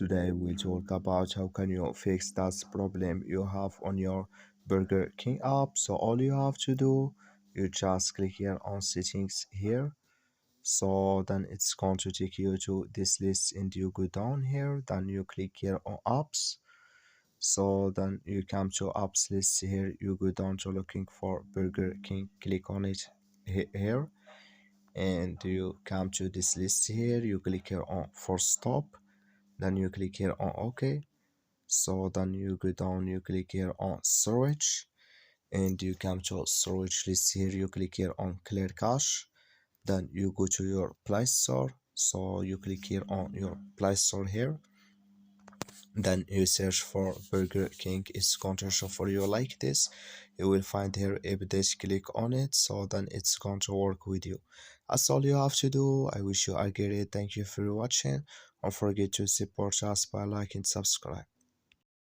Today we talk about how can you fix that problem you have on your Burger King app. So all you have to do, you just click here on settings here. So then it's going to take you to this list and you go down here. Then you click here on apps. So then you come to apps list here. You go down to looking for Burger King. Click on it here and you come to this list here. You click here on force stop. Then you click here on OK. So then you go down, you click here on storage and you come to storage list here. You click here on clear cache. Then you go to your Play Store. So you click here on your Play Store here. Then you search for Burger King. It's going to show for you like this. You will find here update, click on it. So then it's going to work with you. That's all you have to do. I wish you are great. Thank you for watching. Don't forget to support us by liking and subscribe.